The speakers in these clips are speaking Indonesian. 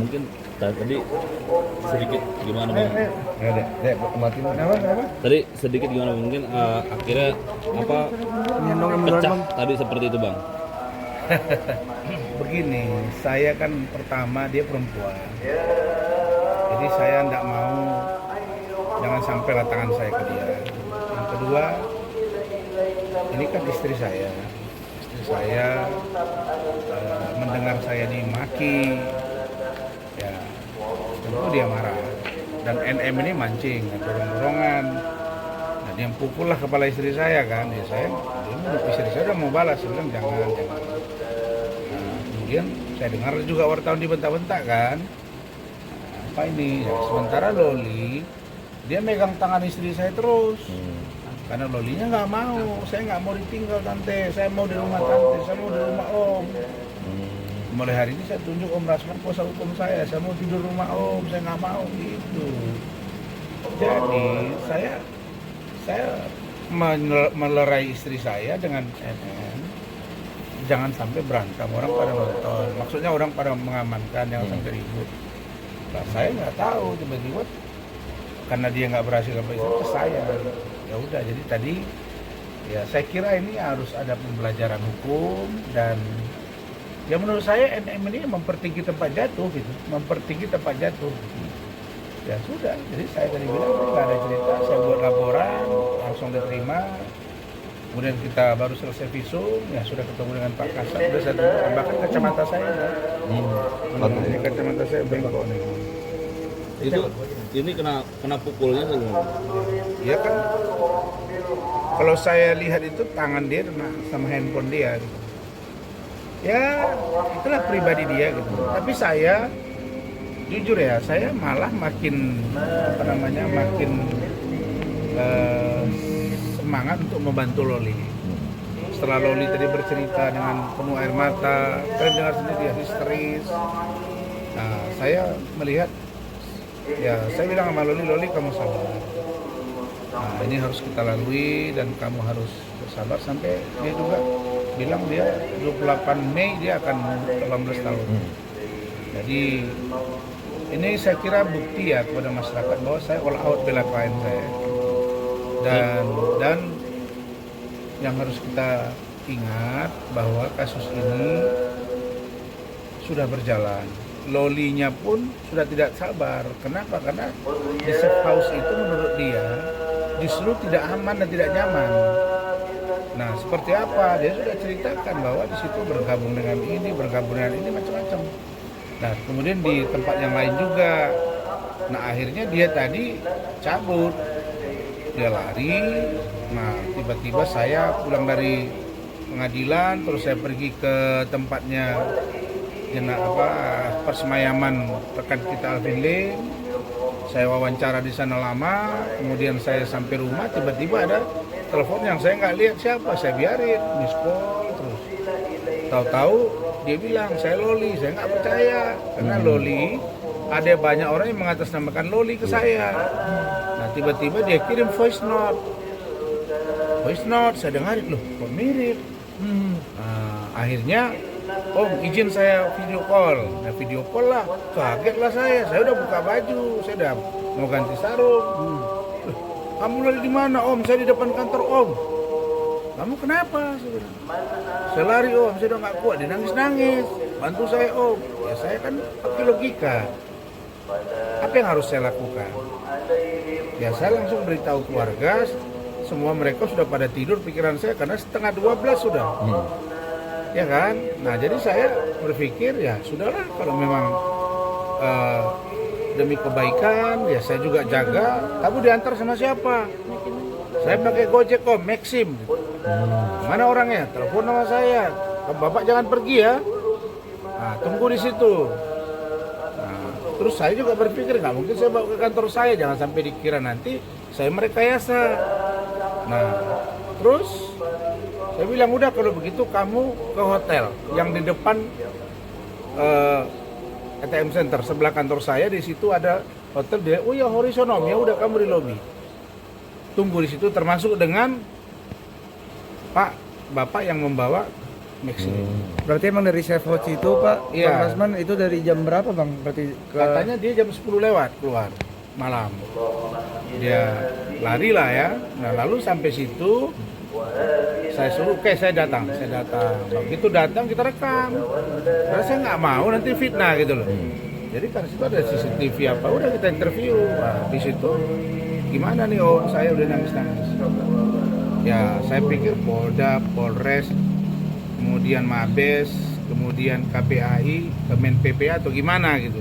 mungkin tadi sedikit gimana bang? Dek, matiin apa? Tadi sedikit gimana mungkin akhirnya apa pecah tadi seperti itu bang? Begini, saya kan pertama dia perempuan, jadi saya tidak mau jangan sampai tangan saya ke dia. Yang kedua, ini kan istri saya mendengar saya dimaki, ya tentu dia marah. Dan NM ini mancing, dorong-dorongan. Nah, dia pukul lah kepala istri saya kan. Ya istri saya udah mau balas, saya bilang jangan. Nah, kemudian saya dengar juga wartawan dibentak-bentak kan. Nah, apa ini? Ya, sementara Loli dia megang tangan istri saya terus. Karena Lolinya nggak mau, saya nggak mau ditinggal tante, saya mau di rumah tante, saya mau di rumah om. Mulai hari ini saya tunjuk Om Rasman kuasa hukum saya mau tidur rumah om, saya nggak mau gitu. Jadi saya melerai istri saya dengan NN, jangan sampai berantem, orang pada nonton, maksudnya orang pada mengamankan, yang sampai ribut. Nah, saya nggak tahu tiba-tiba karena dia nggak berhasil sampai istri ke saya. Ya udah, jadi tadi ya saya kira ini harus ada pembelajaran hukum, dan ya menurut saya NM ini mempertinggi tempat jatuh gitu, ya sudah, jadi saya tadi bilang nggak ada cerita, saya buat laporan langsung diterima, kemudian kita baru selesai visum, ya sudah ketemu dengan Pak Kasat, sudah saya tunjukkan, bahkan kacamata saya ini kacamata saya bengkok nih. Itu ini kena pukulnya tuh. Ya kan, kalau saya lihat itu tangan dia kena sama handphone dia gitu. Ya itulah pribadi dia gitu. Tapi saya jujur ya, saya malah makin semangat untuk membantu Loli. Setelah Loli tadi bercerita dengan penuh air mata, saya dengar sendiri dia histeris. Nah, saya melihat, ya saya bilang sama Loli kamu sabar. Nah, ini harus kita lalui dan kamu harus bersabar sampai dia juga bilang dia 28 Mei dia akan 18 tahun. Jadi ini saya kira bukti ya kepada masyarakat bahwa saya all out bela klien saya. Dan yang harus kita ingat bahwa kasus ini sudah berjalan. Lolinya pun sudah tidak sabar. Kenapa? Karena di safe house itu menurut dia justru tidak aman dan tidak nyaman. Nah, seperti apa? Dia sudah ceritakan bahwa di situ bergabung dengan ini macam-macam. Nah, kemudian di tempat yang lain juga. Nah, akhirnya dia tadi cabut. Dia lari. Nah, tiba-tiba saya pulang dari pengadilan, terus saya pergi ke tempatnya persemayaman rekan kita Alvin Lim. Saya wawancara di sana lama, kemudian saya sampai rumah, tiba-tiba ada telepon yang saya nggak lihat siapa, saya biarin, miss call terus. Tahu-tahu dia bilang saya Loli, saya nggak percaya karena Loli ada banyak orang yang mengatasnamakan Loli ke saya. Nah, tiba-tiba dia kirim voice note, saya dengarin, loh kok mirip. Nah, akhirnya Om izin saya video call. Nah, video call lah, kagetlah saya udah buka baju, saya udah mau ganti sarung. Loh, kamu lari di mana Om? Saya di depan kantor Om. Kamu kenapa? Saya lari Om, saya udah nggak kuat, dia nangis. Bantu saya Om. Ya saya kan pakai logika. Apa yang harus saya lakukan? Ya saya langsung beritahu keluarga, semua mereka sudah pada tidur, pikiran saya karena 11:30 sudah. Ya kan? Nah, jadi saya berpikir ya sudahlah, kalau memang demi kebaikan ya saya juga jaga. Kamu diantar sama siapa? Saya pakai Gojek Om, Maxim. Mana orangnya? Telepon sama saya. Bapak jangan pergi ya. Nah, tunggu di situ. Nah, terus saya juga berpikir nggak mungkin saya bawa ke kantor saya, jangan sampai dikira nanti saya merekayasa. Nah, terus saya bilang udah kalau begitu kamu ke hotel yang di depan ATM Center sebelah kantor saya, di situ ada hotel. Dia, oh ya Horizonom, ya udah kamu di lobi. Tunggu di situ termasuk dengan bapak yang membawa Maxley. Berarti emang dari safe house itu Pak, Iya. Bang Rasman itu dari jam berapa Bang? Berarti Katanya dia jam 10 lewat keluar malam. Dia lari lah ya. Nah lalu sampai situ saya suruh, oke saya datang. Begitu datang kita rekam. Karena saya nggak mau nanti fitnah gitu loh. Jadi kan situ ada CCTV apa, udah kita interview. Nah, di situ gimana nih Om, saya udah nangis. Ya saya pikir Polda, Polres, kemudian Mabes, kemudian KPAI, Kemen PPA atau gimana gitu.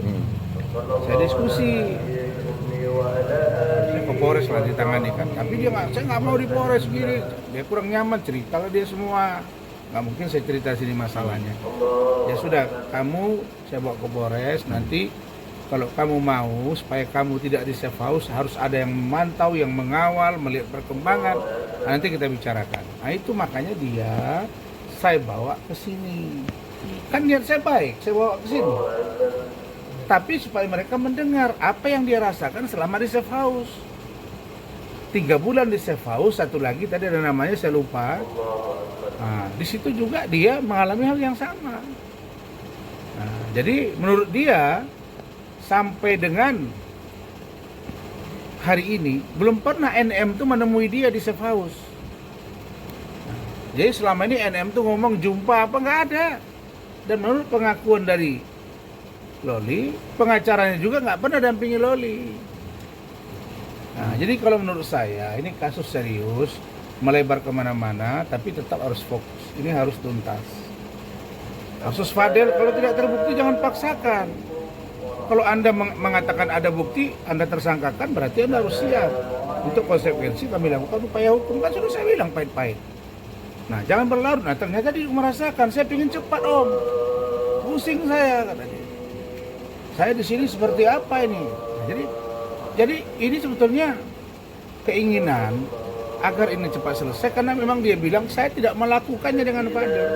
Saya diskusi. Saya ke Polres lah ditangani kan. Tapi dia nggak, saya nggak mau di Polres gini. Dia kurang nyaman cerita lah dia semua. Nggak mungkin saya cerita sini masalahnya. Ya sudah, kamu saya bawa ke Polres. Nanti kalau kamu mau supaya kamu tidak di safe house, harus ada yang memantau, yang mengawal, melihat perkembangan. Nah, nanti kita bicarakan. Nah itu makanya dia saya bawa ke sini. Kan niat saya baik, saya bawa ke sini. Tapi supaya mereka mendengar apa yang dia rasakan selama di safe house. 3 bulan di safe house, satu lagi tadi ada namanya saya lupa. Nah, di situ juga dia mengalami hal yang sama. Nah, jadi menurut dia sampai dengan hari ini belum pernah NM tuh menemui dia di safe house. Nah, jadi selama ini NM tuh ngomong jumpa apa nggak ada. Dan menurut pengakuan dari Loli, pengacaranya juga nggak pernah dampingi Loli. Nah, jadi kalau menurut saya ini kasus serius, melebar kemana-mana, tapi tetap harus fokus. Ini harus tuntas. Kasus Fadel kalau tidak terbukti jangan paksakan. Kalau Anda mengatakan ada bukti, Anda tersangkakan, berarti Anda harus siap. Untuk konsekuensi kami lakukan upaya hukum, kan sudah saya bilang pahit-pahit. Nah, jangan berlarut. Nah, ternyata dia merasakan, saya ingin cepat Om. Pusing saya, katanya. Saya di sini seperti apa ini? Nah, jadi ini sebetulnya keinginan agar ini cepat selesai, karena memang dia bilang saya tidak melakukannya dengan Fadel.